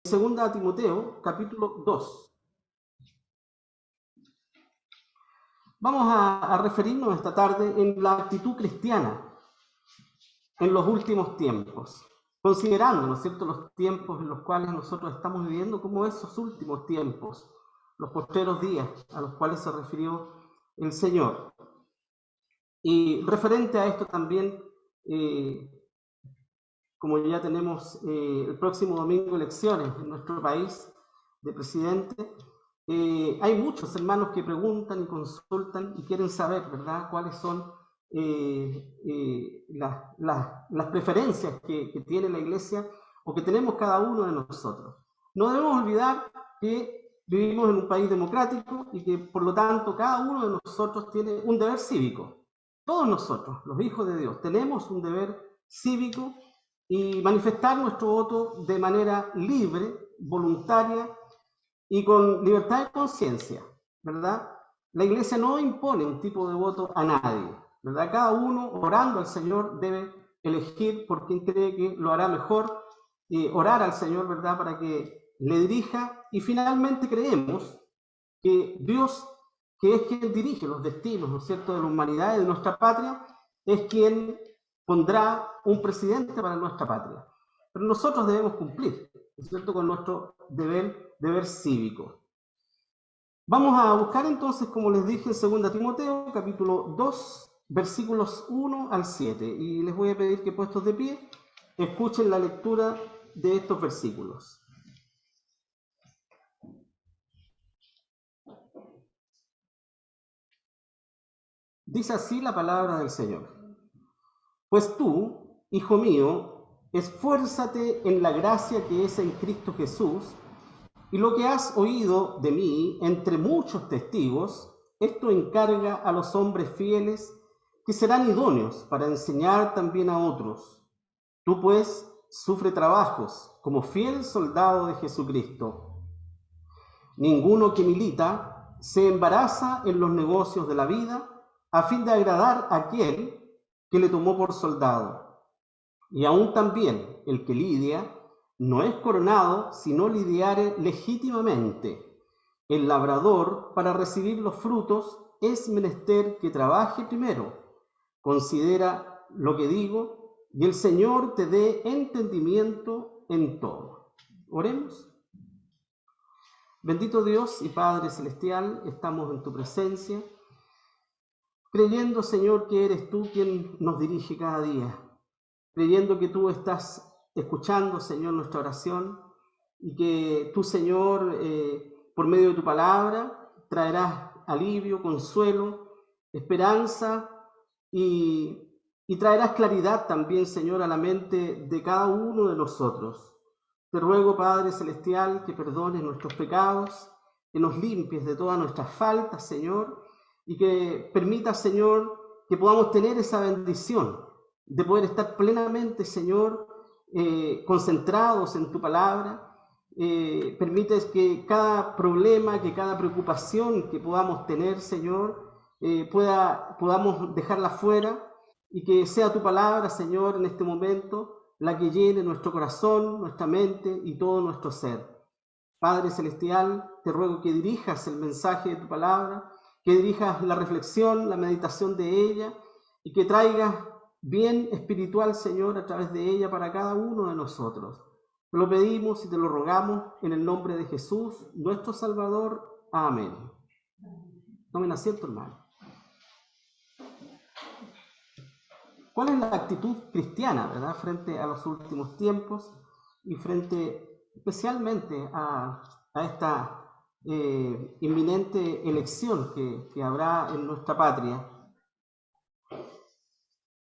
2 Timoteo, capítulo 2. Vamos a referirnos esta tarde en la actitud cristiana en los últimos tiempos, considerando, ¿no es cierto?, los tiempos en los cuales nosotros estamos viviendo como esos últimos tiempos, los postreros días a los cuales se refirió el Señor. Y referente a esto también, como ya tenemos el próximo domingo elecciones en nuestro país de presidente, hay muchos hermanos que preguntan y consultan y quieren saber, ¿verdad?, cuáles son las preferencias que tiene la Iglesia o que tenemos cada uno de nosotros. No debemos olvidar que vivimos en un país democrático y que por lo tanto cada uno de nosotros tiene un deber cívico. Todos nosotros, los hijos de Dios, tenemos un deber cívico y manifestar nuestro voto de manera libre, voluntaria y con libertad de conciencia, ¿verdad? La Iglesia no impone un tipo de voto a nadie, ¿verdad? Cada uno, orando al Señor, debe elegir por quien cree que lo hará mejor, orar al Señor, ¿verdad?, para que le dirija, y finalmente creemos que Dios, que es quien dirige los destinos, ¿no es cierto?, de la humanidad y de nuestra patria, es quien pondrá un presidente para nuestra patria. Pero nosotros debemos cumplir, ¿no es cierto?, con nuestro deber cívico. Vamos a buscar entonces, como les dije, en 2 Timoteo, capítulo 2, versículos 1 al 7. Y les voy a pedir que, puestos de pie, escuchen la lectura de estos versículos. Dice así la palabra del Señor. Pues tú, hijo mío, esfuérzate en la gracia que es en Cristo Jesús, y lo que has oído de mí entre muchos testigos, esto encarga a los hombres fieles que serán idóneos para enseñar también a otros. Tú pues sufre trabajos como fiel soldado de Jesucristo. Ninguno que milita se embaraza en los negocios de la vida a fin de agradar a aquel que le tomó por soldado. Y aún también el que lidia no es coronado si no lidiare legítimamente. El labrador, para recibir los frutos, es menester que trabaje primero. Considera lo que digo, y el Señor te dé entendimiento en todo. Oremos. Bendito Dios y Padre Celestial, estamos en tu presencia, creyendo, Señor, que eres tú quien nos dirige cada día, creyendo que tú estás escuchando, Señor, nuestra oración, y que tú, Señor, por medio de tu palabra, traerás alivio, consuelo, esperanza y traerás claridad también, Señor, a la mente de cada uno de nosotros. Te ruego, Padre Celestial, que perdones nuestros pecados, que nos limpies de todas nuestras faltas, Señor, y que permitas, Señor, que podamos tener esa bendición de poder estar plenamente, Señor, concentrados en tu palabra. Permites que cada problema, que cada preocupación que podamos tener, Señor, podamos dejarla fuera y que sea tu palabra, Señor, en este momento la que llene nuestro corazón, nuestra mente y todo nuestro ser. Padre Celestial, te ruego que dirijas el mensaje de tu palabra, que dirijas la reflexión, la meditación de ella y que traigas bien espiritual, Señor, a través de ella para cada uno de nosotros. Te lo pedimos y te lo rogamos en el nombre de Jesús, nuestro Salvador. Amén. Tomen asiento, hermano. ¿Cuál es la actitud cristiana, verdad, frente a los últimos tiempos y frente especialmente a esta inminente elección que habrá en nuestra patria?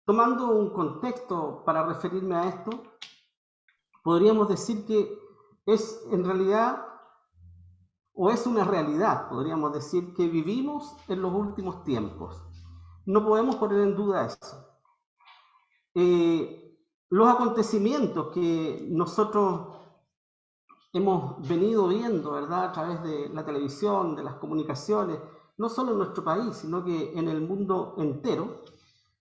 Tomando un contexto para referirme a esto, podríamos decir que es en realidad, o es una realidad, podríamos decir, que vivimos en los últimos tiempos. No podemos poner en duda eso. Los acontecimientos que nosotros hemos venido viendo, ¿verdad?, a través de la televisión, de las comunicaciones, no solo en nuestro país, sino que en el mundo entero,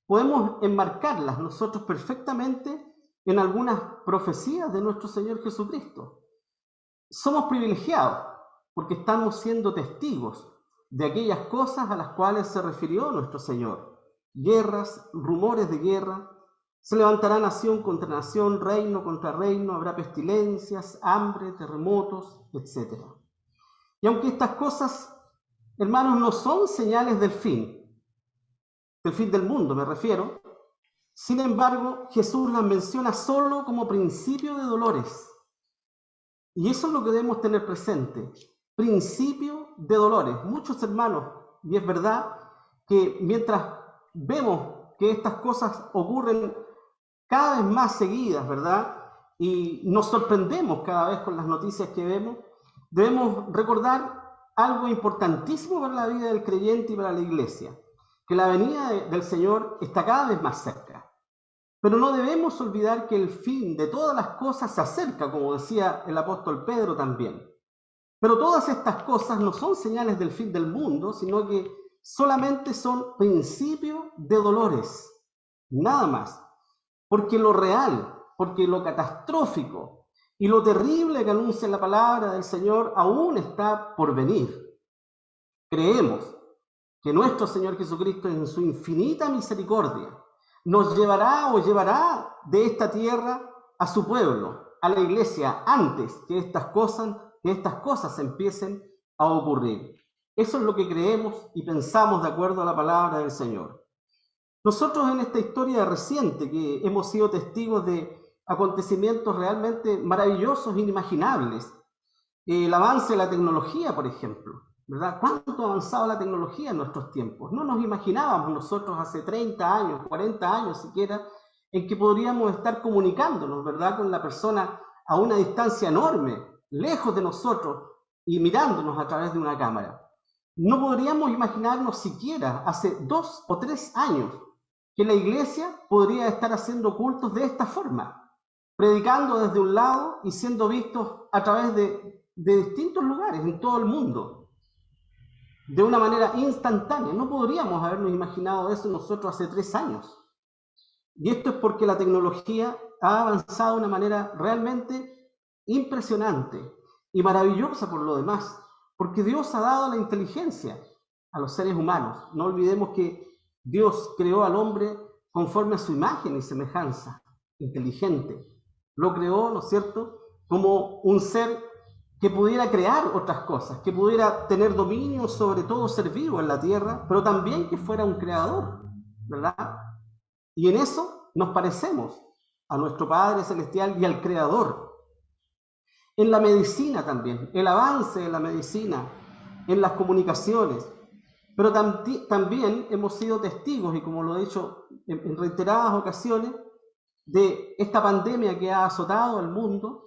podemos enmarcarlas nosotros perfectamente en algunas profecías de nuestro Señor Jesucristo. somos privilegiados porque estamos siendo testigos de aquellas cosas a las cuales se refirió nuestro Señor. Guerras, rumores de guerra, se levantará nación contra nación, reino contra reino, habrá pestilencias, hambre, terremotos, etc. Y aunque estas cosas, hermanos, no son señales del fin del mundo me refiero, sin embargo, Jesús las menciona solo como principio de dolores. Y eso es lo que debemos tener presente, principio de dolores. Muchos hermanos, y es verdad que mientras vemos que estas cosas ocurren cada vez más seguidas, ¿verdad? Y nos sorprendemos cada vez con las noticias que vemos, debemos recordar algo importantísimo para la vida del creyente y para la iglesia, que la venida del Señor está cada vez más cerca. Pero no debemos olvidar que el fin de todas las cosas se acerca, como decía el apóstol Pedro también. Pero todas estas cosas no son señales del fin del mundo, sino que solamente son principios de dolores, nada más. Porque lo real, porque lo catastrófico y lo terrible que anuncia la palabra del Señor aún está por venir. Creemos que nuestro Señor Jesucristo, en su infinita misericordia, nos llevará de esta tierra a su pueblo, a la iglesia, antes que estas cosas empiecen a ocurrir. Eso es lo que creemos y pensamos de acuerdo a la palabra del Señor. Nosotros en esta historia reciente, que hemos sido testigos de acontecimientos realmente maravillosos, inimaginables, el avance de la tecnología, por ejemplo, ¿verdad? ¿Cuánto ha avanzado la tecnología en nuestros tiempos? No nos imaginábamos nosotros hace 30 años, 40 años siquiera, en que podríamos estar comunicándonos, ¿verdad?, con la persona a una distancia enorme, lejos de nosotros y mirándonos a través de una cámara. No podríamos imaginarnos siquiera hace 2 o 3 años que la iglesia podría estar haciendo cultos de esta forma, predicando desde un lado y siendo vistos a través de distintos lugares en todo el mundo, de una manera instantánea. No podríamos habernos imaginado eso nosotros hace 3 años. Y esto es porque la tecnología ha avanzado de una manera realmente impresionante y maravillosa por lo demás, porque Dios ha dado la inteligencia a los seres humanos. No olvidemos que Dios creó al hombre conforme a su imagen y semejanza, inteligente. Lo creó, ¿no es cierto?, como un ser que pudiera crear otras cosas, que pudiera tener dominio sobre todo ser vivo en la tierra, pero también que fuera un creador, ¿verdad? Y en eso nos parecemos a nuestro Padre Celestial y al Creador. En la medicina también, el avance de la medicina, en las comunicaciones, pero también hemos sido testigos, y como lo he dicho en reiteradas ocasiones, de esta pandemia que ha azotado al mundo,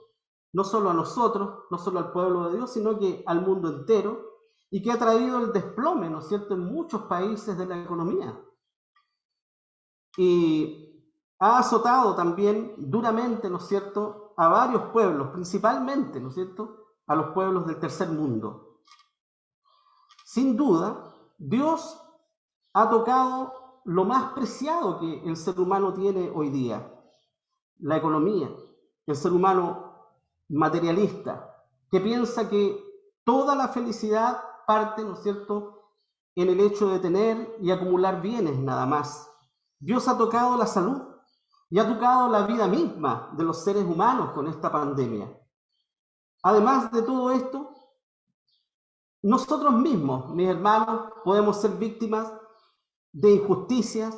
no solo a nosotros, no solo al pueblo de Dios, sino que al mundo entero, y que ha traído el desplome, ¿no es cierto?, en muchos países de la economía. Y ha azotado también duramente, ¿no es cierto?, a varios pueblos, principalmente, ¿no es cierto?, a los pueblos del tercer mundo. Sin duda, Dios ha tocado lo más preciado que el ser humano tiene hoy día, la economía, el ser humano materialista, que piensa que toda la felicidad parte, ¿no es cierto?, en el hecho de tener y acumular bienes nada más. Dios ha tocado la salud y ha tocado la vida misma de los seres humanos con esta pandemia. Además de todo esto, nosotros mismos, mis hermanos, podemos ser víctimas de injusticias,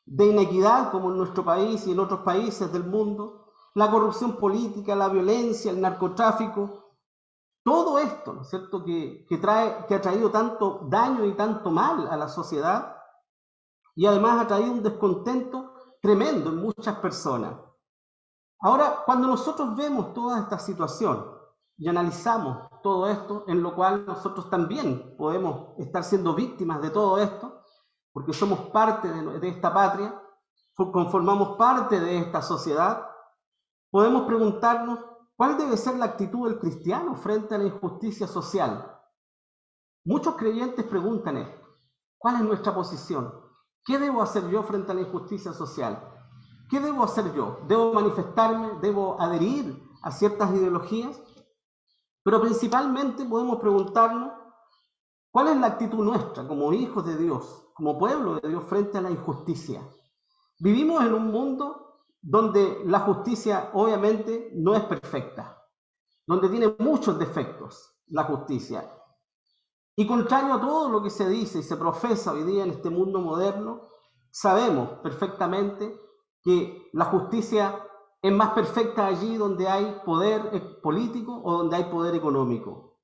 de inequidad, como en nuestro país y en otros países del mundo, la corrupción política, la violencia, el narcotráfico, todo esto, ¿no es cierto?, que ha traído tanto daño y tanto mal a la sociedad, y además ha traído un descontento tremendo en muchas personas. Ahora, cuando nosotros vemos toda esta situación y analizamos todo esto, en lo cual nosotros también podemos estar siendo víctimas de todo esto, porque somos parte de esta patria, conformamos parte de esta sociedad, podemos preguntarnos cuál debe ser la actitud del cristiano frente a la injusticia social. Muchos creyentes preguntan esto: ¿cuál es nuestra posición? ¿Qué debo hacer yo frente a la injusticia social? ¿Qué debo hacer yo? ¿Debo manifestarme? ¿Debo adherir a ciertas ideologías? Pero principalmente podemos preguntarnos cuál es la actitud nuestra como hijos de Dios, como pueblo de Dios frente a la injusticia. Vivimos en un mundo donde la justicia obviamente no es perfecta, donde tiene muchos defectos la justicia. Y contrario a todo lo que se dice y se profesa hoy día en este mundo moderno, sabemos perfectamente que la justicia es más perfecta allí donde hay poder político o donde hay poder económico.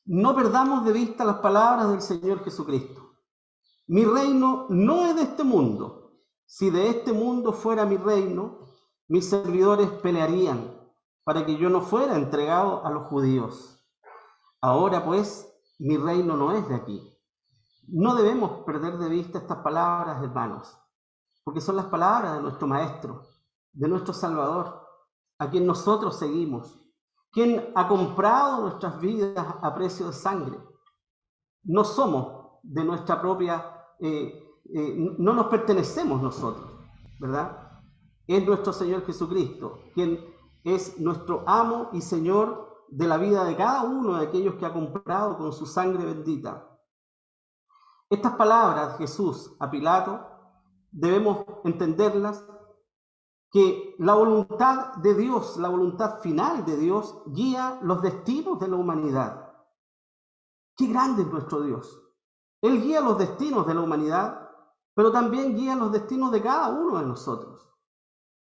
No perdamos de vista las palabras del Señor Jesucristo. Mi reino no es de este mundo. Si de este mundo fuera mi reino, mis servidores pelearían para que yo no fuera entregado a los judíos. Ahora pues, mi reino no es de aquí. No debemos perder de vista estas palabras, hermanos, porque son las palabras de nuestro Maestro, de nuestro Salvador, a quien nosotros seguimos, quien ha comprado nuestras vidas a precio de sangre. No somos de nuestra propia, no nos pertenecemos nosotros, ¿verdad? Es nuestro Señor Jesucristo, quien es nuestro amo y Señor de la vida de cada uno de aquellos que ha comprado con su sangre bendita. Estas palabras de Jesús a Pilato debemos entenderlas que la voluntad de Dios, la voluntad final de Dios, guía los destinos de la humanidad. ¡Qué grande es nuestro Dios! Él guía los destinos de la humanidad, pero también guía los destinos de cada uno de nosotros.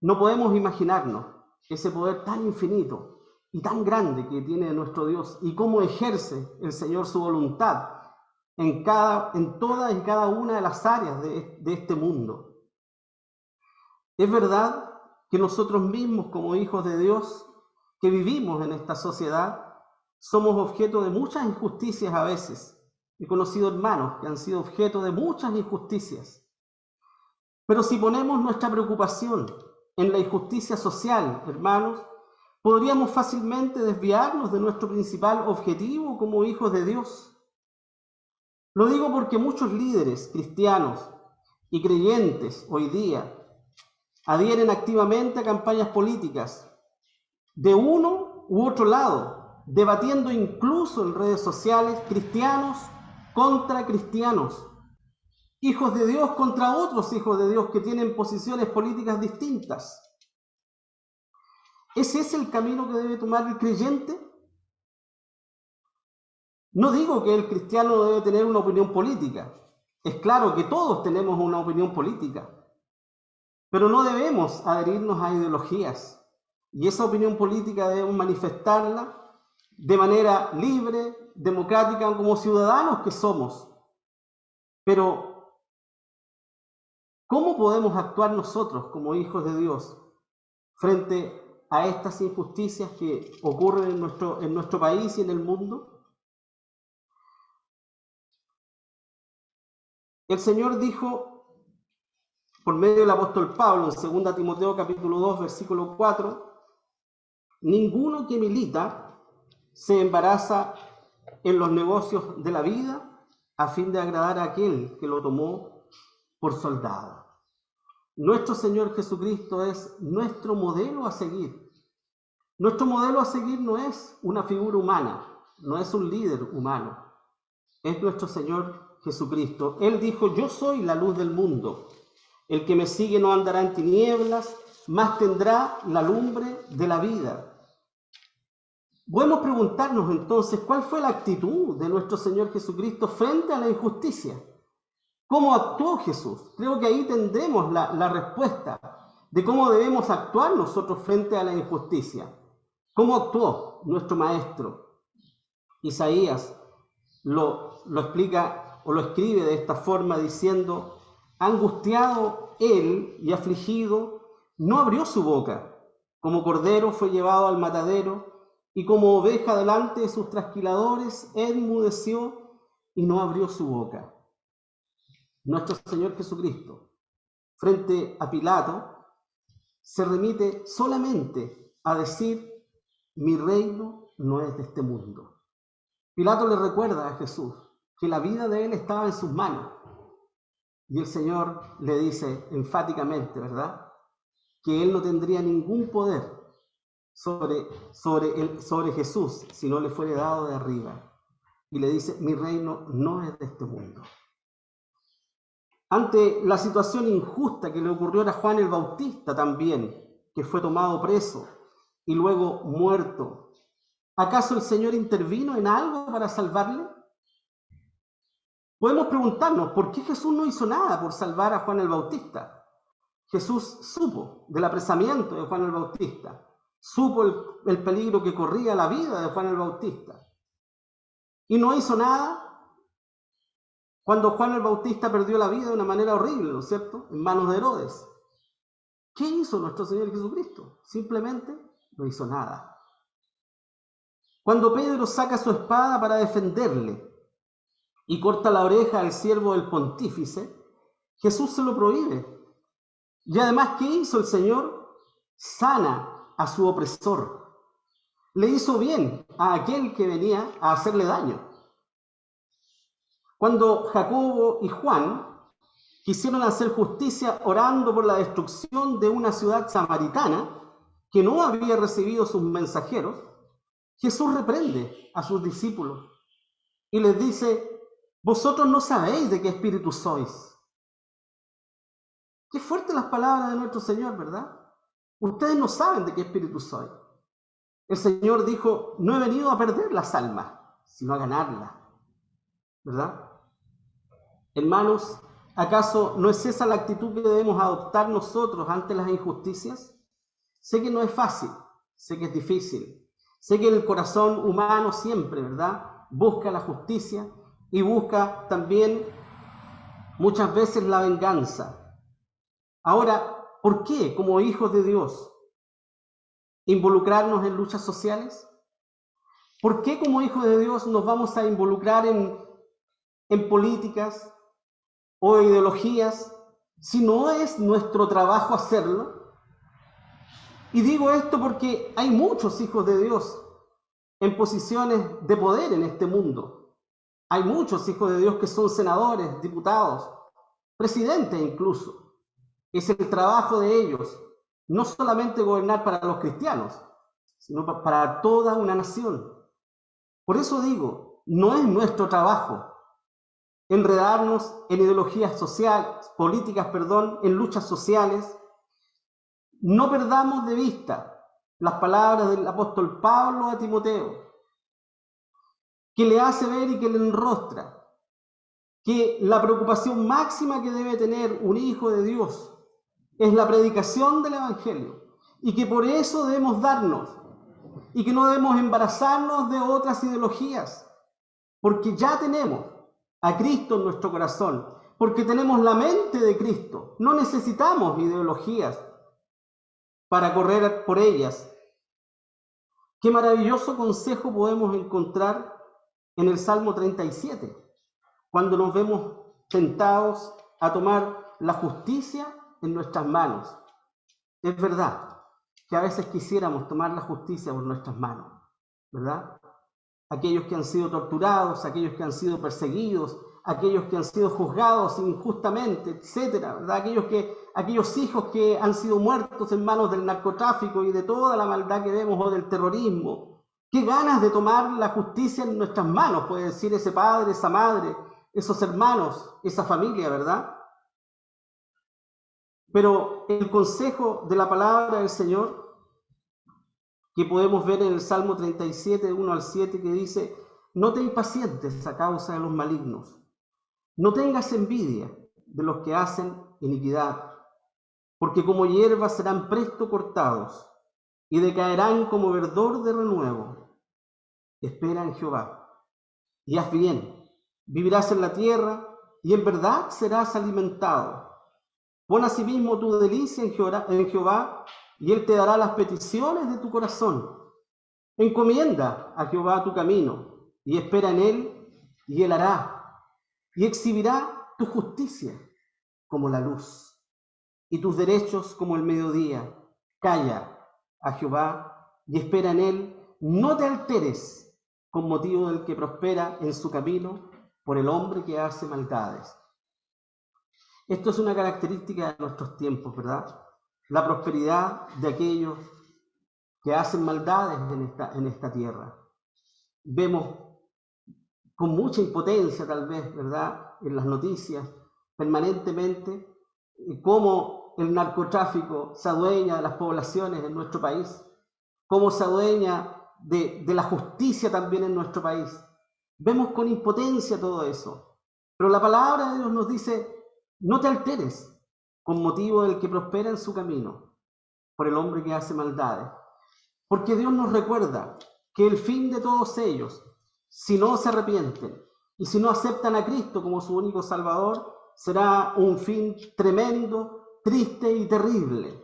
No podemos imaginarnos ese poder tan infinito y tan grande que tiene nuestro Dios y cómo ejerce el Señor su voluntad en todas y cada una de las áreas de este mundo. Es verdad que nosotros mismos, como hijos de Dios, que vivimos en esta sociedad, somos objeto de muchas injusticias a veces. He conocido hermanos que han sido objeto de muchas injusticias. Pero si ponemos nuestra preocupación en la injusticia social, hermanos, podríamos fácilmente desviarnos de nuestro principal objetivo como hijos de Dios. Lo digo porque muchos líderes cristianos y creyentes hoy día adhieren activamente a campañas políticas de uno u otro lado, debatiendo incluso en redes sociales cristianos contra cristianos, hijos de Dios contra otros hijos de Dios que tienen posiciones políticas distintas. ¿Ese es el camino que debe tomar el creyente? No digo que el cristiano no debe tener una opinión política. Es claro que todos tenemos una opinión política, pero no debemos adherirnos a ideologías. Y esa opinión política debemos manifestarla de manera libre, democrática, como ciudadanos que somos. Pero, ¿cómo podemos actuar nosotros como hijos de Dios frente a estas injusticias que ocurren en nuestro país y en el mundo? El Señor dijo, por medio del apóstol Pablo, en 2 Timoteo capítulo 2, versículo 4, ninguno que milita se embaraza en los negocios de la vida a fin de agradar a aquel que lo tomó por soldado. Nuestro Señor Jesucristo es nuestro modelo a seguir. Nuestro modelo a seguir no es una figura humana, no es un líder humano, es nuestro Señor Jesucristo. Él dijo, yo soy la luz del mundo. El que me sigue no andará en tinieblas, mas tendrá la lumbre de la vida. Podemos preguntarnos entonces, ¿cuál fue la actitud de nuestro Señor Jesucristo frente a la injusticia? ¿Cómo actuó Jesús? Creo que ahí tendremos la respuesta de cómo debemos actuar nosotros frente a la injusticia. ¿Cómo actuó nuestro Maestro? Isaías lo explica o lo escribe de esta forma diciendo, angustiado él y afligido, no abrió su boca, como cordero fue llevado al matadero, y como oveja delante de sus trasquiladores, enmudeció y no abrió su boca. Nuestro Señor Jesucristo, frente a Pilato, se remite solamente a decir, mi reino no es de este mundo. Pilato le recuerda a Jesús que la vida de él estaba en sus manos. Y el Señor le dice enfáticamente, ¿verdad?, que él no tendría ningún poder sobre Jesús si no le fuere dado de arriba. Y le dice, mi reino no es de este mundo. Ante la situación injusta que le ocurrió a Juan el Bautista también, que fue tomado preso y luego muerto, ¿acaso el Señor intervino en algo para salvarle? Podemos preguntarnos, ¿por qué Jesús no hizo nada por salvar a Juan el Bautista? Jesús supo del apresamiento de Juan el Bautista, supo el peligro que corría la vida de Juan el Bautista, y no hizo nada cuando Juan el Bautista perdió la vida de una manera horrible, ¿no es cierto?, en manos de Herodes. ¿Qué hizo nuestro Señor Jesucristo? Simplemente no hizo nada. Cuando Pedro saca su espada para defenderle y corta la oreja al siervo del pontífice, Jesús se lo prohíbe. Y además, ¿qué hizo el Señor? Sana a su opresor. Le hizo bien a aquel que venía a hacerle daño. Cuando Jacobo y Juan quisieron hacer justicia orando por la destrucción de una ciudad samaritana que no había recibido sus mensajeros, Jesús reprende a sus discípulos y les dice, vosotros no sabéis de qué espíritu sois. Qué fuertes las palabras de nuestro Señor, ¿verdad? Ustedes no saben de qué espíritu soy. El Señor dijo, no he venido a perder las almas, sino a ganarlas, ¿verdad? Hermanos, ¿acaso no es esa la actitud que debemos adoptar nosotros ante las injusticias? Sé que no es fácil, sé que es difícil, sé que el corazón humano siempre, ¿verdad?, busca la justicia y busca también muchas veces la venganza. Ahora, ¿por qué, como hijos de Dios, involucrarnos en luchas sociales? ¿Por qué, como hijos de Dios, nos vamos a involucrar en políticas o ideologías si no es nuestro trabajo hacerlo? Y digo esto porque hay muchos hijos de Dios en posiciones de poder en este mundo. Hay muchos hijos de Dios que son senadores, diputados, presidentes incluso. Es el trabajo de ellos, no solamente gobernar para los cristianos, sino para toda una nación. Por eso digo, no es nuestro trabajo enredarnos en ideologías sociales, en luchas sociales. No perdamos de vista las palabras del apóstol Pablo a Timoteo, que le hace ver y que le enrostra que la preocupación máxima que debe tener un hijo de Dios es la predicación del Evangelio, y que por eso debemos darnos, y que no debemos embarazarnos de otras ideologías, porque ya tenemos a Cristo en nuestro corazón, porque tenemos la mente de Cristo. No necesitamos ideologías para correr por ellas. Qué maravilloso consejo podemos encontrar en el Salmo 37, cuando nos vemos tentados a tomar la justicia en nuestras manos. Es verdad que a veces quisiéramos tomar la justicia por nuestras manos, ¿verdad? Aquellos que han sido torturados, aquellos que han sido perseguidos, aquellos que han sido juzgados injustamente, etcétera, ¿verdad? Aquellos hijos que han sido muertos en manos del narcotráfico y de toda la maldad que vemos, o del terrorismo. Qué ganas de tomar la justicia en nuestras manos, puede decir ese padre, esa madre, esos hermanos, esa familia, ¿verdad? Pero el consejo de la palabra del Señor, que podemos ver en el Salmo 37, 1 al 7, que dice, no te impacientes a causa de los malignos, no tengas envidia de los que hacen iniquidad, porque como hierba serán presto cortados y decaerán como verdor de renuevo. Espera en Jehová y haz bien, vivirás en la tierra y en verdad serás alimentado. Pon asimismo tu delicia en Jehová, y Él te dará las peticiones de tu corazón. Encomienda a Jehová tu camino, y espera en Él, y Él hará, y exhibirá tu justicia como la luz, y tus derechos como el mediodía. Calla a Jehová, y espera en Él. No te alteres con motivo del que prospera en su camino, por el hombre que hace maldades. Esto es una característica de nuestros tiempos, ¿verdad? La prosperidad de aquellos que hacen maldades en esta tierra. Vemos con mucha impotencia, tal vez, ¿verdad?, en las noticias, permanentemente, cómo el narcotráfico se adueña de las poblaciones en nuestro país, cómo se adueña de la justicia también en nuestro país. Vemos con impotencia todo eso. Pero la palabra de Dios nos dice, no te alteres con motivo del que prospera en su camino, por el hombre que hace maldades. Porque Dios nos recuerda que el fin de todos ellos, si no se arrepienten y si no aceptan a Cristo como su único Salvador, será un fin tremendo, triste y terrible.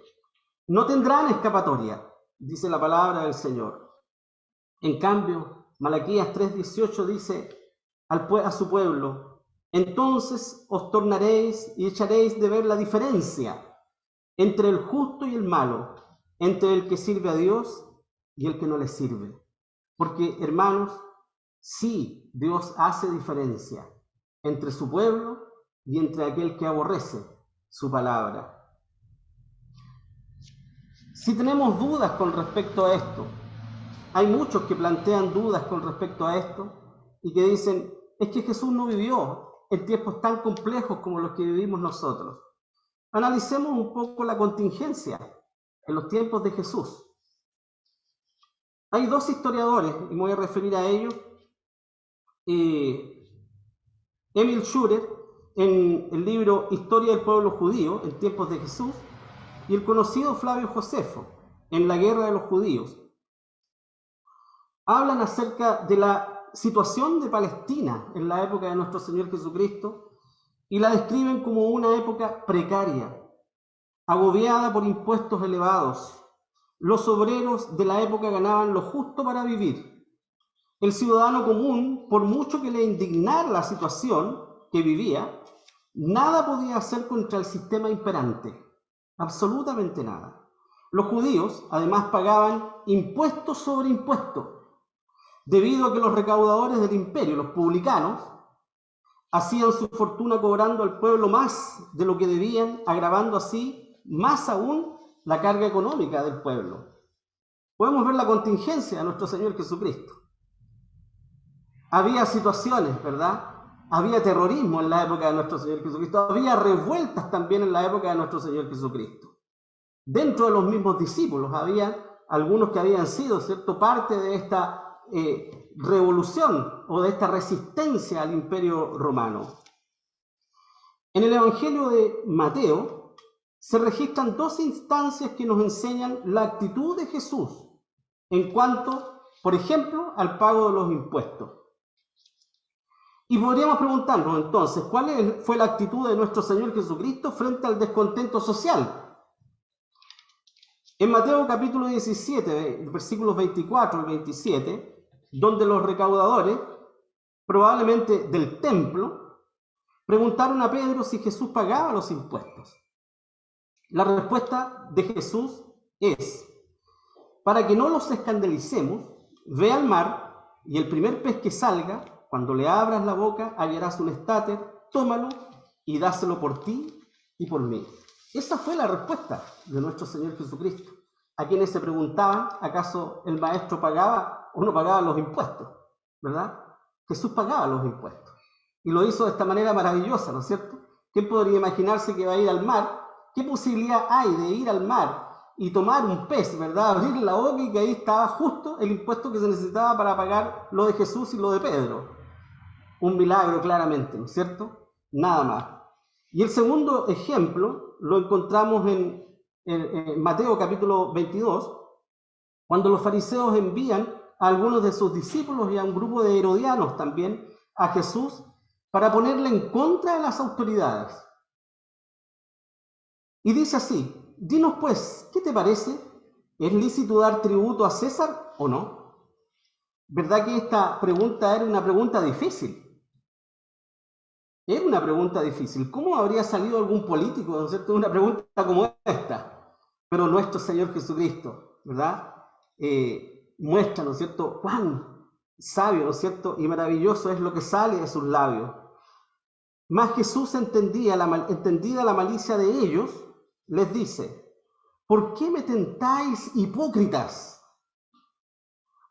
No tendrán escapatoria, dice la palabra del Señor. En cambio, Malaquías 3:18 dice a su pueblo, entonces os tornaréis y echaréis de ver la diferencia entre el justo y el malo, entre el que sirve a Dios y el que no le sirve. Porque, hermanos, sí, Dios hace diferencia entre su pueblo y entre aquel que aborrece su palabra. Si tenemos dudas con respecto a esto, hay muchos que plantean dudas con respecto a esto y que dicen, es que Jesús no vivió en tiempos tan complejos como los que vivimos nosotros. Analicemos un poco la contingencia en los tiempos de Jesús. Hay dos historiadores, y me voy a referir a ellos, Emil Schurer, en el libro Historia del pueblo judío en tiempos de Jesús, y el conocido Flavio Josefo, en la Guerra de los Judíos. Hablan acerca de la situación de Palestina en la época de nuestro Señor Jesucristo y la describen como una época precaria, agobiada por impuestos elevados. Los obreros de la época ganaban lo justo para vivir. El ciudadano común, por mucho que le indignara la situación que vivía, nada podía hacer contra el sistema imperante, absolutamente nada. Los judíos, además, pagaban impuestos sobre impuestos, debido a que los recaudadores del imperio, los publicanos, hacían su fortuna cobrando al pueblo más de lo que debían, agravando así más aún la carga económica del pueblo. Podemos ver la contingencia de nuestro Señor Jesucristo. Había situaciones, ¿verdad? Había terrorismo en la época de nuestro Señor Jesucristo. Había revueltas también en la época de nuestro Señor Jesucristo. Dentro de los mismos discípulos había algunos que habían sido, ¿cierto?, parte de esta revolución o de esta resistencia al imperio romano. En el Evangelio de Mateo se registran dos instancias que nos enseñan la actitud de Jesús en cuanto, por ejemplo, al pago de los impuestos. Y podríamos preguntarnos entonces, ¿cuál fue la actitud de nuestro Señor Jesucristo frente al descontento social? En Mateo capítulo 17, versículos 24 al 27, donde los recaudadores, probablemente del templo, preguntaron a Pedro si Jesús pagaba los impuestos. La respuesta de Jesús es, para que no los escandalicemos, ve al mar y el primer pez que salga, cuando le abras la boca, hallarás un estáter, tómalo y dáselo por ti y por mí. Esa fue la respuesta de nuestro Señor Jesucristo, a quienes se preguntaban, ¿acaso el maestro pagaba o no pagaba los impuestos? ¿Verdad? Jesús pagaba los impuestos. Y lo hizo de esta manera maravillosa, ¿no es cierto? ¿Quién podría imaginarse que va a ir al mar? ¿Qué posibilidad hay de ir al mar y tomar un pez, ¿verdad? Abrir la boca y que ahí estaba justo el impuesto que se necesitaba para pagar lo de Jesús y lo de Pedro? Un milagro claramente, ¿no es cierto? Nada más. Y el segundo ejemplo lo encontramos en Mateo capítulo 22, cuando los fariseos envían a algunos de sus discípulos y a un grupo de herodianos también a Jesús para ponerle en contra de las autoridades. Y dice así, dinos pues, ¿qué te parece? ¿Es lícito dar tributo a César o no? ¿Verdad que esta pregunta era una pregunta difícil? Era una pregunta difícil. ¿Cómo habría salido algún político, ¿no es cierto?, una pregunta como esta? Pero nuestro Señor Jesucristo, ¿verdad? Muestra, ¿no es cierto?, cuán sabio, ¿no es cierto?, y maravilloso es lo que sale de sus labios. Mas Jesús, entendida la malicia de ellos, les dice, ¿por qué me tentáis, hipócritas?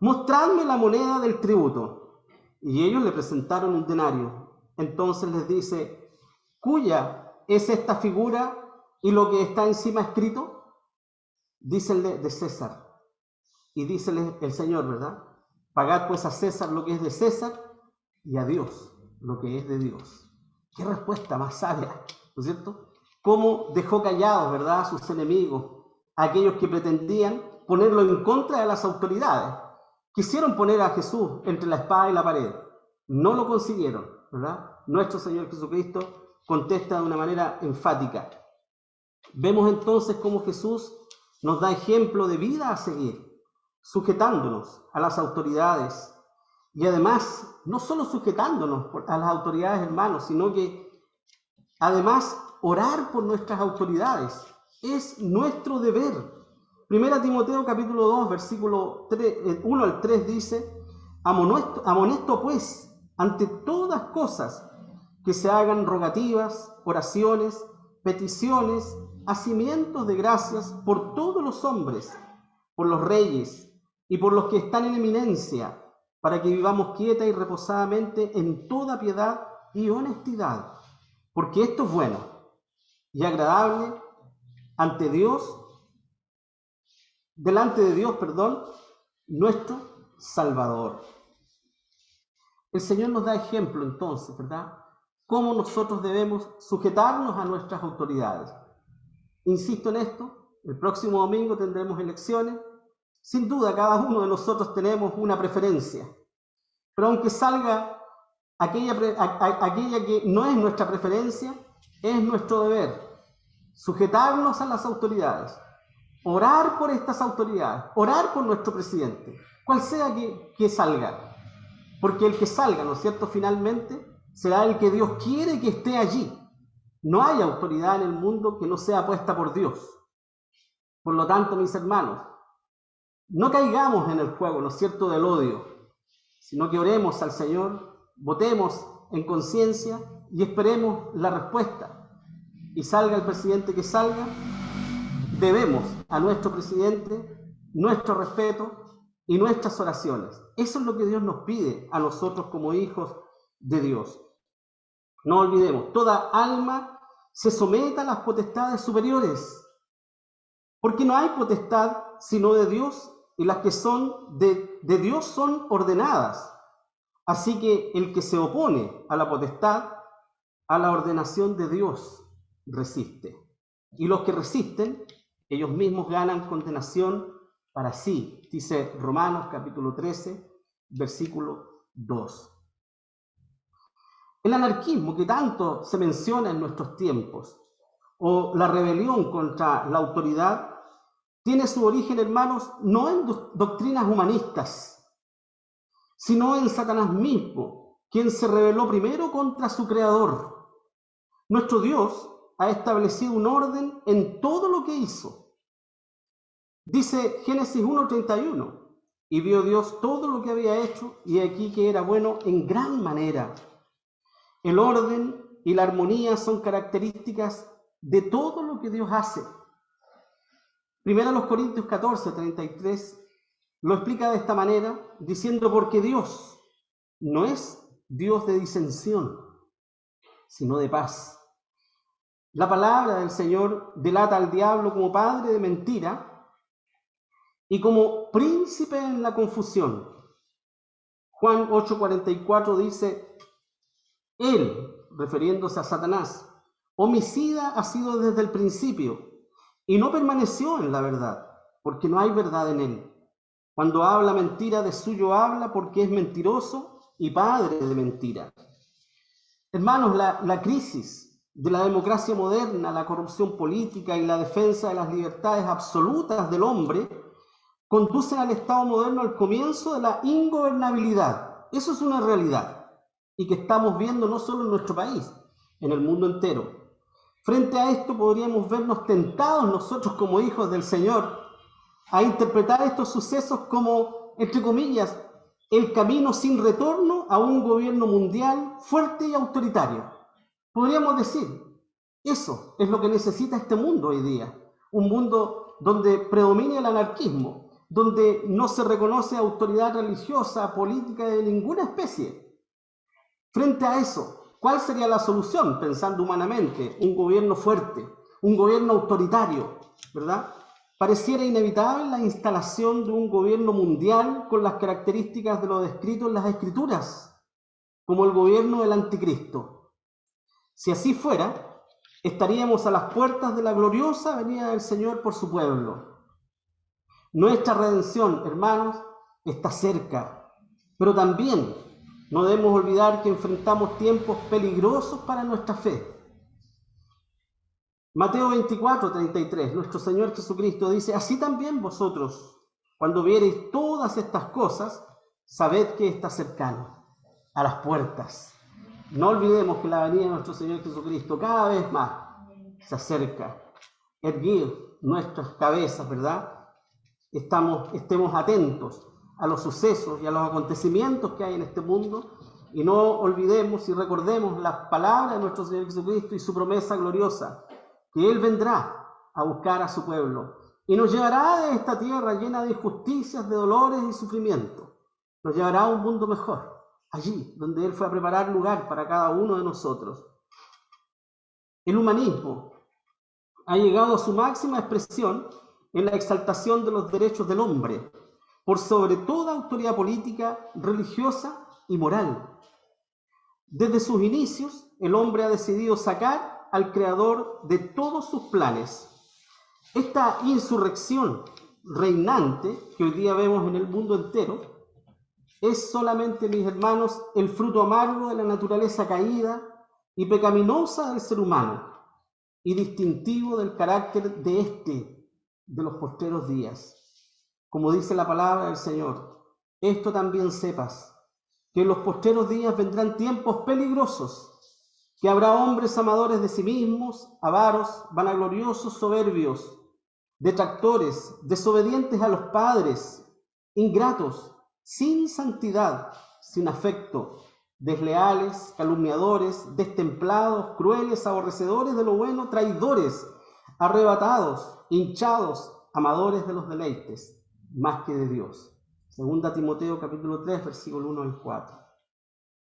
mostradme la moneda del tributo. Y ellos le presentaron un denario. Entonces les dice, ¿cuya es esta figura y lo que está encima escrito? Dícenle, de César. Y dícele el Señor, ¿verdad? Pagad pues a César lo que es de César y a Dios lo que es de Dios. Qué respuesta más sabia, ¿no es cierto? Cómo dejó callados, ¿verdad?, a sus enemigos, a aquellos que pretendían ponerlo en contra de las autoridades. Quisieron poner a Jesús entre la espada y la pared. No lo consiguieron, ¿verdad? Nuestro Señor Jesucristo contesta de una manera enfática. Vemos entonces cómo Jesús nos da ejemplo de vida a seguir, sujetándonos a las autoridades. Y además, no solo sujetándonos a las autoridades, hermanos, sino que además orar por nuestras autoridades es nuestro deber. 1 Timoteo capítulo 2, versículo 1 al 3 dice, amonesto pues, ante todas cosas, que se hagan rogativas, oraciones, peticiones, hacimientos de gracias por todos los hombres, por los reyes y por los que están en eminencia, para que vivamos quieta y reposadamente en toda piedad y honestidad, porque esto es bueno y agradable ante Dios, delante de Dios, nuestro Salvador. El Señor nos da ejemplo entonces, ¿verdad?, cómo nosotros debemos sujetarnos a nuestras autoridades. Insisto en esto, el próximo domingo tendremos elecciones. Sin duda, cada uno de nosotros tenemos una preferencia, pero aunque salga aquella que no es nuestra preferencia, es nuestro deber sujetarnos a las autoridades, orar por estas autoridades, orar por nuestro presidente, cual sea que salga, porque el que salga, ¿no es cierto?, finalmente será el que Dios quiere que esté allí. No hay autoridad en el mundo que no sea puesta por Dios. Por lo tanto, mis hermanos, no caigamos en el juego, ¿no es cierto?, del odio, sino que oremos al Señor, votemos en conciencia y esperemos la respuesta. Y salga el presidente que salga, debemos a nuestro presidente nuestro respeto y nuestras oraciones. Eso es lo que Dios nos pide a nosotros como hijos de Dios. No olvidemos, toda alma se someta a las potestades superiores, porque no hay potestad sino de Dios, y las que son de Dios son ordenadas. Así que el que se opone a la potestad, a la ordenación de Dios, resiste. Y los que resisten, ellos mismos ganan condenación para sí, dice Romanos capítulo 13, versículo 2. El anarquismo que tanto se menciona en nuestros tiempos, o la rebelión contra la autoridad, tiene su origen, hermanos, no en doctrinas humanistas, sino en Satanás mismo, quien se rebeló primero contra su creador. Nuestro Dios ha establecido un orden en todo lo que hizo. Dice Génesis 1:31, y vio Dios todo lo que había hecho, y aquí que era bueno en gran manera. El orden y la armonía son características de todo lo que Dios hace. 1 Corintios 14:33 lo explica de esta manera, diciendo, porque Dios no es Dios de disensión, sino de paz. La palabra del Señor delata al diablo como padre de mentira y como príncipe en la confusión. Juan 8:44 dice, él, refiriéndose a Satanás, homicida ha sido desde el principio y no permaneció en la verdad, porque no hay verdad en él. Cuando habla mentira, de suyo habla, porque es mentiroso y padre de mentira. Hermanos, la crisis de la democracia moderna, la corrupción política y la defensa de las libertades absolutas del hombre conducen al Estado moderno al comienzo de la ingobernabilidad. Eso es una realidad y que estamos viendo no solo en nuestro país, en el mundo entero. Frente a esto podríamos vernos tentados nosotros como hijos del Señor a interpretar estos sucesos como, entre comillas, el camino sin retorno a un gobierno mundial fuerte y autoritario. Podríamos decir, eso es lo que necesita este mundo hoy día, un mundo donde predomine el anarquismo, donde no se reconoce autoridad religiosa, política de ninguna especie. Frente a eso, ¿cuál sería la solución? Pensando humanamente, un gobierno fuerte, un gobierno autoritario, ¿verdad? Pareciera inevitable la instalación de un gobierno mundial con las características de lo descrito en las Escrituras, como el gobierno del anticristo. Si así fuera, estaríamos a las puertas de la gloriosa venida del Señor por su pueblo. Nuestra redención, hermanos, está cerca, pero también no debemos olvidar que enfrentamos tiempos peligrosos para nuestra fe. Mateo 24:33, nuestro Señor Jesucristo dice: así también vosotros, cuando viereis todas estas cosas, sabed que está cercano, a las puertas. No olvidemos que la venida de nuestro Señor Jesucristo cada vez más se acerca. Erguid nuestras cabezas, ¿verdad? Estemos atentos a los sucesos y a los acontecimientos que hay en este mundo, y no olvidemos y recordemos las palabras de nuestro Señor Jesucristo y su promesa gloriosa, que Él vendrá a buscar a su pueblo y nos llevará de esta tierra llena de injusticias, de dolores y sufrimiento. Nos llevará a un mundo mejor, allí donde Él fue a preparar lugar para cada uno de nosotros. El humanismo ha llegado a su máxima expresión en la exaltación de los derechos del hombre, por sobre toda autoridad política, religiosa y moral. Desde sus inicios, el hombre ha decidido sacar al creador de todos sus planes. Esta insurrección reinante que hoy día vemos en el mundo entero es solamente, mis hermanos, el fruto amargo de la naturaleza caída y pecaminosa del ser humano, y distintivo del carácter de los postreros días. Como dice la palabra del Señor, esto también sepas, que en los postreros días vendrán tiempos peligrosos, que habrá hombres amadores de sí mismos, avaros, vanagloriosos, soberbios, detractores, desobedientes a los padres, ingratos, sin santidad, sin afecto, desleales, calumniadores, destemplados, crueles, aborrecedores de lo bueno, traidores, arrebatados, hinchados, amadores de los deleites, más que de Dios. Segunda Timoteo capítulo 3, versículo 1 al 4.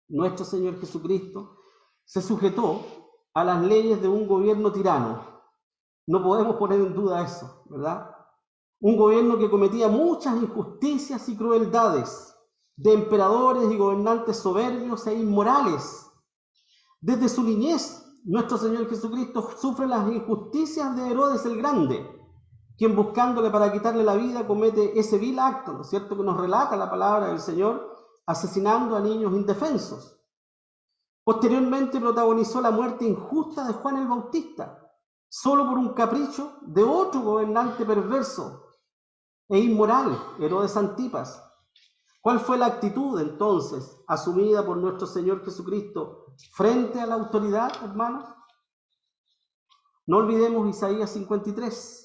Nuestro Señor Jesucristo se sujetó a las leyes de un gobierno tirano. No podemos poner en duda eso, ¿verdad? Un gobierno que cometía muchas injusticias y crueldades, de emperadores y gobernantes soberbios e inmorales. Desde su niñez, nuestro Señor Jesucristo sufre las injusticias de Herodes el Grande, quien buscándole para quitarle la vida comete ese vil acto, ¿no es cierto?, que nos relata la palabra del Señor, asesinando a niños indefensos. Posteriormente protagonizó la muerte injusta de Juan el Bautista, solo por un capricho de otro gobernante perverso e inmoral, Herodes Antipas. ¿Cuál fue la actitud entonces asumida por nuestro Señor Jesucristo frente a la autoridad, hermanos? No olvidemos Isaías 53.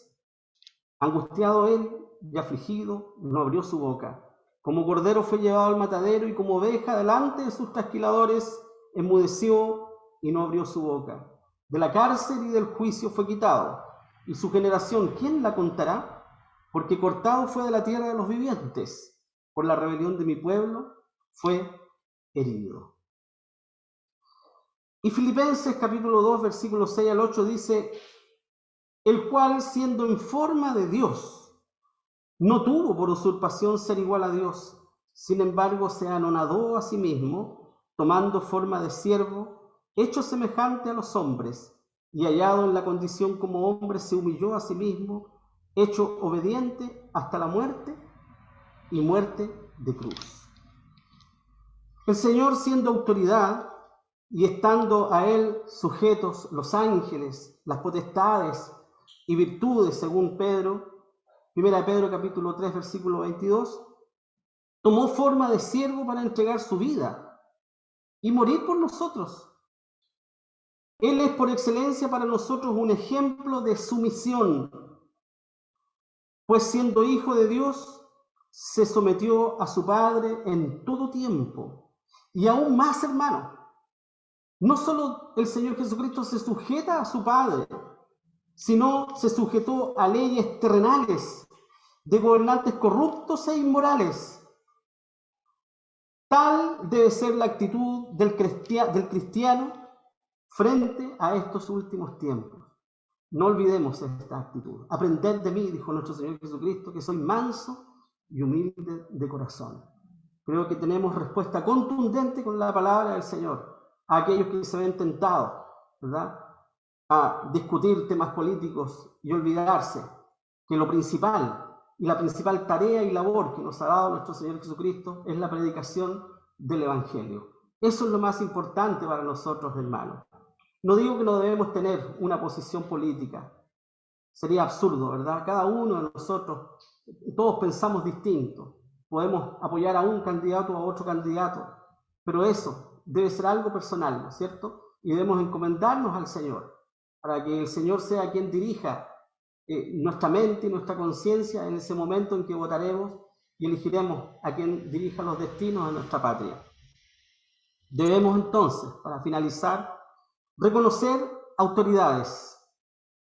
Angustiado él y afligido, no abrió su boca. Como cordero fue llevado al matadero, y como oveja delante de sus trasquiladores, enmudeció y no abrió su boca. De la cárcel y del juicio fue quitado. Y su generación, ¿quién la contará? Porque cortado fue de la tierra de los vivientes. Por la rebelión de mi pueblo fue herido. Y Filipenses capítulo 2, versículos 6 al 8 dice: el cual, siendo en forma de Dios, no tuvo por usurpación ser igual a Dios, sin embargo se anonadó a sí mismo, tomando forma de siervo, hecho semejante a los hombres, y hallado en la condición como hombre, se humilló a sí mismo, hecho obediente hasta la muerte y muerte de cruz. El Señor, siendo autoridad y estando a Él sujetos los ángeles, las potestades y virtudes, según Pedro, 1 Pedro capítulo 3, versículo 22, tomó forma de siervo para entregar su vida y morir por nosotros. Él es por excelencia para nosotros un ejemplo de sumisión, pues siendo hijo de Dios, se sometió a su Padre en todo tiempo. Y aún más, hermano, no solo el Señor Jesucristo se sujeta a su Padre, sino se sujetó a leyes terrenales, de gobernantes corruptos e inmorales. Tal debe ser la actitud del cristiano frente a estos últimos tiempos. No olvidemos esta actitud. Aprended de mí, dijo nuestro Señor Jesucristo, que soy manso y humilde de corazón. Creo que tenemos respuesta contundente con la palabra del Señor a aquellos que se ven tentados, ¿verdad?, a discutir temas políticos y olvidarse que lo principal y la principal tarea y labor que nos ha dado nuestro Señor Jesucristo es la predicación del Evangelio. Eso es lo más importante para nosotros, hermanos. No digo que no debemos tener una posición política. Sería absurdo, ¿verdad? Cada uno de nosotros, todos pensamos distinto. Podemos apoyar a un candidato o a otro candidato, pero eso debe ser algo personal, ¿no es cierto? Y debemos encomendarnos al Señor, para que el Señor sea quien dirija nuestra mente y nuestra conciencia en ese momento en que votaremos y elegiremos a quien dirija los destinos de nuestra patria. Debemos entonces, para finalizar, reconocer autoridades.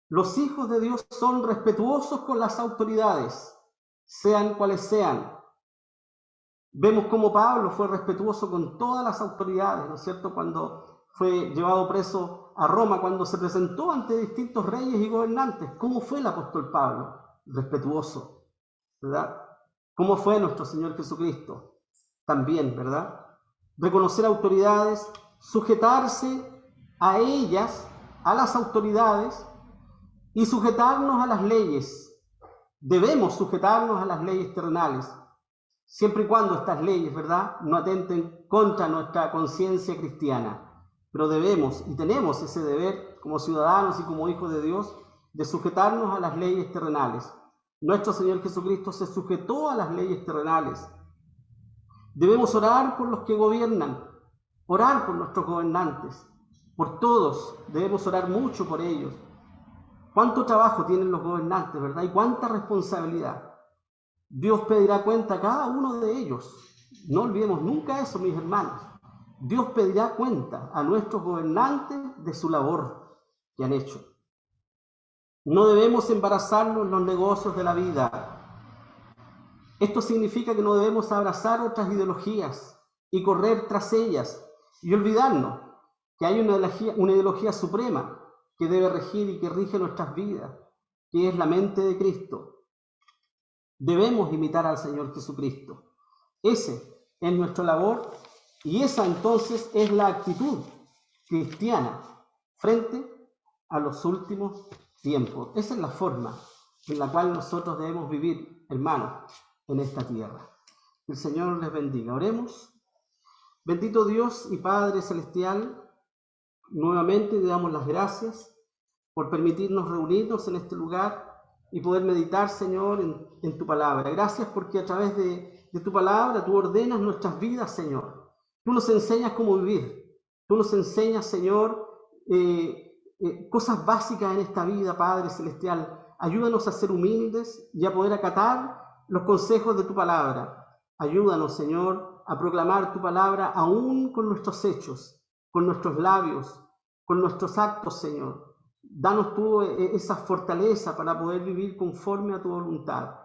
Los hijos de Dios son respetuosos con las autoridades, sean cuales sean. Vemos cómo Pablo fue respetuoso con todas las autoridades, ¿no es cierto?, cuando fue llevado preso a Roma, cuando se presentó ante distintos reyes y gobernantes. ¿Cómo fue el apóstol Pablo? Respetuoso, ¿verdad? ¿Cómo fue nuestro Señor Jesucristo? También, ¿verdad? Reconocer autoridades, sujetarse a ellas, a las autoridades, y sujetarnos a las leyes. Debemos sujetarnos a las leyes terrenales, siempre y cuando estas leyes, ¿verdad?, no atenten contra nuestra conciencia cristiana. Pero debemos y tenemos ese deber como ciudadanos y como hijos de Dios de sujetarnos a las leyes terrenales. Nuestro Señor Jesucristo se sujetó a las leyes terrenales. Debemos orar por los que gobiernan, orar por nuestros gobernantes, por todos. Debemos orar mucho por ellos. ¿Cuánto trabajo tienen los gobernantes, verdad? Y cuánta responsabilidad. Dios pedirá cuenta a cada uno de ellos. No olvidemos nunca eso, mis hermanos. Dios pedirá cuenta a nuestros gobernantes de su labor que han hecho. No debemos embarazarnos en los negocios de la vida. Esto significa que no debemos abrazar otras ideologías y correr tras ellas y olvidarnos que hay una ideología suprema que debe regir y que rige nuestras vidas, que es la mente de Cristo. Debemos imitar al Señor Jesucristo. Ese es nuestra labor y esa entonces es la actitud cristiana frente a los últimos tiempos. Esa es la forma en la cual nosotros debemos vivir, hermanos, en esta tierra. Que el Señor les bendiga. Oremos. Bendito Dios y Padre Celestial, nuevamente te damos las gracias por permitirnos reunirnos en este lugar y poder meditar, Señor, en tu palabra. Gracias porque a través de tu palabra tú ordenas nuestras vidas, Señor. Tú nos enseñas cómo vivir. Tú nos enseñas, Señor, cosas básicas en esta vida, Padre Celestial. Ayúdanos a ser humildes y a poder acatar los consejos de tu palabra. Ayúdanos, Señor, a proclamar tu palabra aún con nuestros hechos, con nuestros labios, con nuestros actos, Señor. Danos tú esa fortaleza para poder vivir conforme a tu voluntad.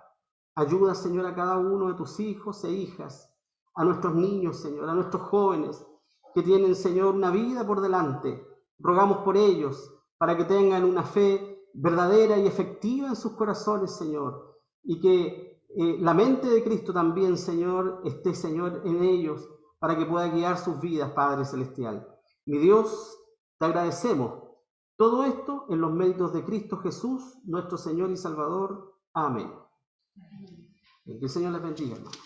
Ayuda, Señor, a cada uno de tus hijos e hijas, a nuestros niños, Señor, a nuestros jóvenes que tienen, Señor, una vida por delante. Rogamos por ellos para que tengan una fe verdadera y efectiva en sus corazones, Señor, y que la mente de Cristo también, Señor, esté, Señor, en ellos para que pueda guiar sus vidas, Padre Celestial. Mi Dios, te agradecemos todo esto en los méritos de Cristo Jesús, nuestro Señor y Salvador. Amén. Que el Señor les bendiga, hermano.